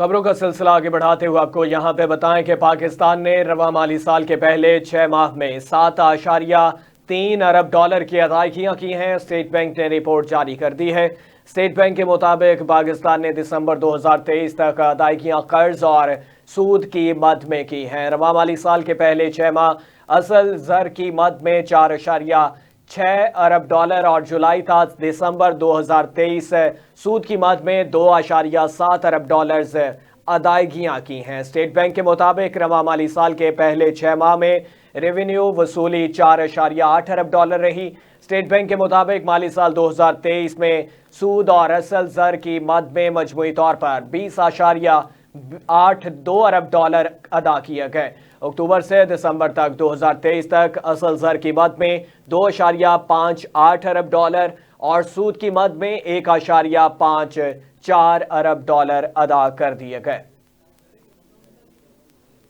خبروں کا سلسلہ آگے بڑھاتے ہوئے آپ کو یہاں پہ بتائیں کہ پاکستان نے رواں مالی سال کے پہلے 6 ماہ میں 7.3 ارب ڈالر کی ادائیگیاں کی ہیں۔ اسٹیٹ بینک نے رپورٹ جاری کر دی ہے۔ اسٹیٹ بینک کے مطابق پاکستان نے دسمبر 2023 تک ادائیگیاں قرض اور سود کی مد میں کی ہیں۔ رواں مالی سال کے پہلے 6 ماہ اصل زر کی مد میں 4.6 ارب ڈالر اور جولائی تا دسمبر 2023 سود کی مد میں 2.7 ارب ڈالرز ادائیگیاں کی ہیں۔ اسٹیٹ بینک کے مطابق رواں مالی سال کے پہلے 6 ماہ میں ریونیو وصولی 4.8 ارب ڈالر رہی۔ اسٹیٹ بینک کے مطابق مالی سال 2023 میں سود اور اصل زر کی مد میں مجموعی طور پر 20.82 ارب ڈالر ادا کیے گئے۔ اکتوبر سے دسمبر تک 2023 تک اصل زر کی مد میں 2.58 ارب ڈالر اور سود کی مد میں 1.54 ارب ڈالر ادا کر دیے گئے۔